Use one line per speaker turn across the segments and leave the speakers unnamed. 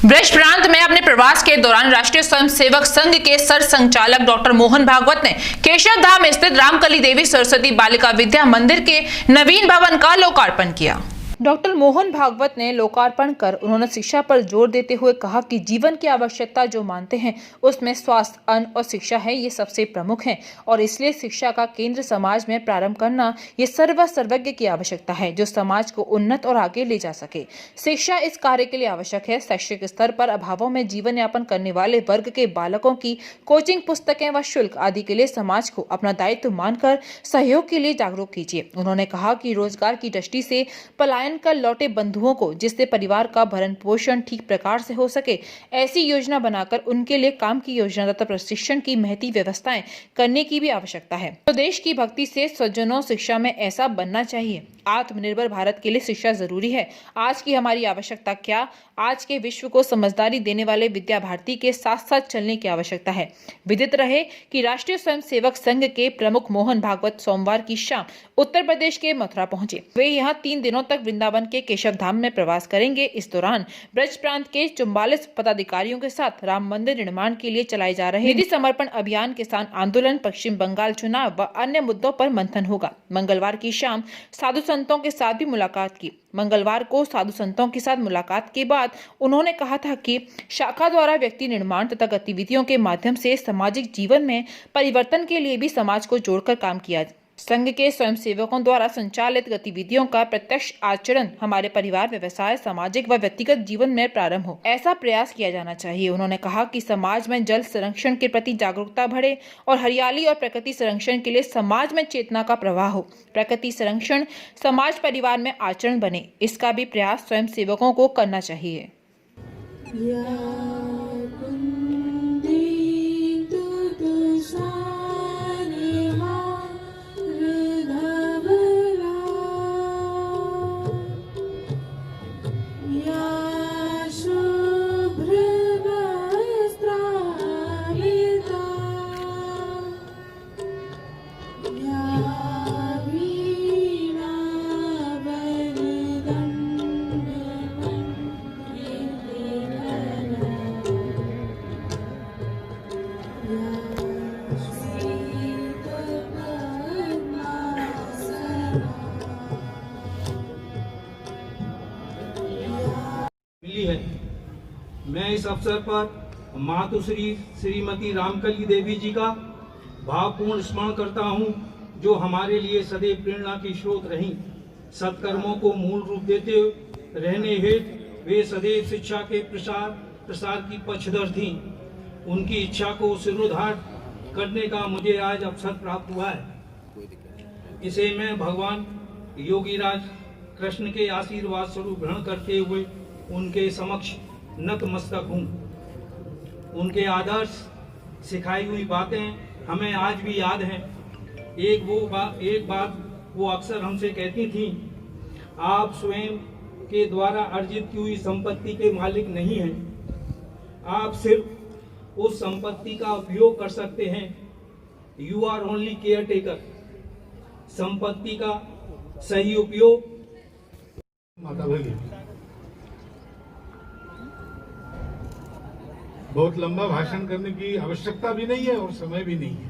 ब्रज प्रांत में अपने प्रवास के दौरान राष्ट्रीय स्वयंसेवक संघ के सर संचालक डॉक्टर मोहन भागवत ने केशव धाम स्थित रामकली देवी सरस्वती बालिका विद्या मंदिर के नवीन भवन का लोकार्पण किया। डॉक्टर मोहन भागवत ने लोकार्पण कर उन्होंने शिक्षा पर जोर देते हुए कहा कि जीवन की आवश्यकता जो मानते हैं उसमें स्वास्थ्य, अन्न और शिक्षा है, ये सबसे प्रमुख है और इसलिए शिक्षा का केंद्र समाज में प्रारंभ करना ये सर्वज्ञ की आवश्यकता है जो समाज को उन्नत और आगे ले जा सके। शिक्षा इस कार्य के लिए आवश्यक है। शैक्षिक स्तर पर अभावों में जीवन यापन करने वाले वर्ग के बालकों की कोचिंग, पुस्तकें व शुल्क आदि के लिए समाज को अपना दायित्व मानकर सहयोग के लिए जागरूक कीजिए। उन्होंने कहा कि रोजगार की दृष्टि से पलायन कर लौटे बंधुओं को जिससे परिवार का भरण पोषण ठीक प्रकार से हो सके, ऐसी योजना बनाकर उनके लिए काम की योजना तथा प्रशिक्षण की महती व्यवस्थाएं करने की भी आवश्यकता है। तो देश की भक्ति से स्वजनों शिक्षा में ऐसा बनना चाहिए। आत्मनिर्भर भारत के लिए शिक्षा जरूरी है। आज की हमारी आवश्यकता क्या? आज के विश्व को समझदारी देने वाले विद्या भारती के साथ साथ चलने की आवश्यकता है। विदित रहे कि राष्ट्रीय स्वयंसेवक संघ के प्रमुख मोहन भागवत सोमवार की शाम उत्तर प्रदेश के मथुरा पहुंचे। वे यहाँ 3 दिनों तक वृंदावन के केशव धाम में प्रवास करेंगे। इस दौरान ब्रज प्रांत के 44 पदाधिकारियों के साथ राम मंदिर निर्माण के लिए चलाए जा रहे निधि समर्पण अभियान, किसान आंदोलन, पश्चिम बंगाल चुनाव व अन्य मुद्दों पर मंथन होगा। मंगलवार की शाम साधु संतों के साथ भी मुलाकात की। मंगलवार को साधु संतों के साथ मुलाकात के बाद उन्होंने कहा था कि शाखा द्वारा व्यक्ति निर्माण तथा गतिविधियों के माध्यम से सामाजिक जीवन में परिवर्तन के लिए भी समाज को जोड़कर काम किया। संघ के स्वयंसेवकों द्वारा संचालित गतिविधियों का प्रत्यक्ष आचरण हमारे परिवार, व्यवसाय, सामाजिक व व्यक्तिगत जीवन में प्रारंभ हो, ऐसा प्रयास किया जाना चाहिए। उन्होंने कहा कि समाज में जल संरक्षण के प्रति जागरूकता बढ़े और हरियाली और प्रकृति संरक्षण के लिए समाज में चेतना का प्रवाह हो। प्रकृति संरक्षण समाज परिवार में आचरण बने, इसका भी प्रयास स्वयंसेवकों को करना चाहिए।
मिली है। मैं इस अवसर पर मातुश्री श्रीमती रामकली देवी जी का भावपूर्ण स्मरण करता हूँ, जो हमारे लिए सदैव प्रेरणा की स्रोत रहीं। सत्कर्मों को मूल रूप देते रहने हेतु वे सदैव शिक्षा के प्रसार की पक्षधर थीं। उनकी इच्छा को सिरोधार करने का मुझे आज अवसर प्राप्त हुआ है। इसे मैं भगवान योगीराज कृष्ण के आशीर्वाद स्वरूप ग्रहण करते हुए उनके समक्ष नतमस्तक हूँ। उनके आदर्श, सिखाई हुई बातें हमें आज भी याद हैं। एक बात वो अक्सर हमसे कहती थी, आप स्वयं के द्वारा अर्जित की हुई संपत्ति के मालिक नहीं हैं, आप सिर्फ उस संपत्ति का उपयोग कर सकते हैं। You are only caretaker. संपत्ति का सही उपयोग।
माता भगिनी, बहुत लंबा भाषण करने की आवश्यकता भी नहीं है और समय भी नहीं है।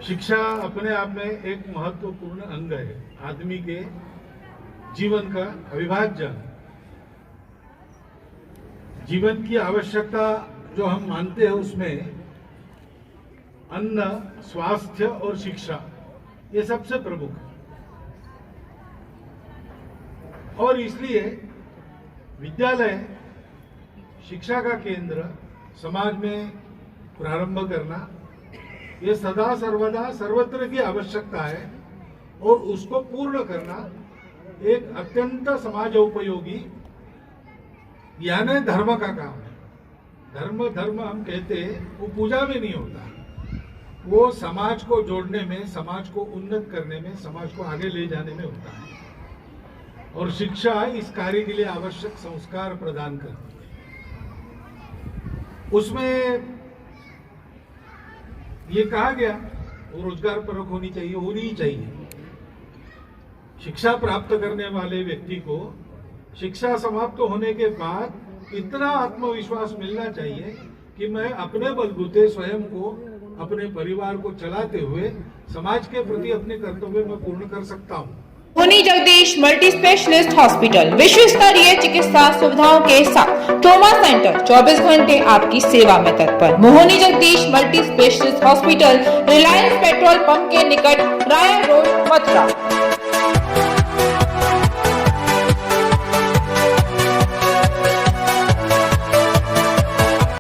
शिक्षा अपने आप में एक महत्वपूर्ण अंग है, आदमी के जीवन का अविभाज्य अंग। जीवन की आवश्यकता जो हम मानते हैं उसमें अन्न, स्वास्थ्य और शिक्षा ये सबसे प्रमुख है। और इसलिए विद्यालय शिक्षा का केंद्र समाज में प्रारंभ करना ये सदा सर्वदा सर्वत्र की आवश्यकता है और उसको पूर्ण करना एक अत्यंत समाजोपयोगी यानी धर्म का काम है। धर्म हम कहते हैं, वो पूजा में नहीं होता, वो समाज को जोड़ने में, समाज को उन्नत करने में, समाज को आगे ले जाने में होता है। और शिक्षा इस कार्य के लिए आवश्यक संस्कार प्रदान करती है। उसमें ये कहा गया वो रोजगार परक होनी चाहिए, शिक्षा प्राप्त करने वाले व्यक्ति को शिक्षा समाप्त होने के बाद इतना आत्मविश्वास मिलना चाहिए कि मैं अपने बलबूते स्वयं को, अपने परिवार को चलाते हुए समाज के प्रति अपने कर्तव्य में पूर्ण कर सकता हूँ।
मोहनी जगदीश मल्टी स्पेशलिस्ट हॉस्पिटल विश्व स्तरीय चिकित्सा सुविधाओं के साथ ट्रॉमा सेंटर 24 घंटे आपकी सेवा में तत्पर। Mohani Jagdish multi specialist hospital, Reliance petrol pump के निकट, राया रोड, मथुरा।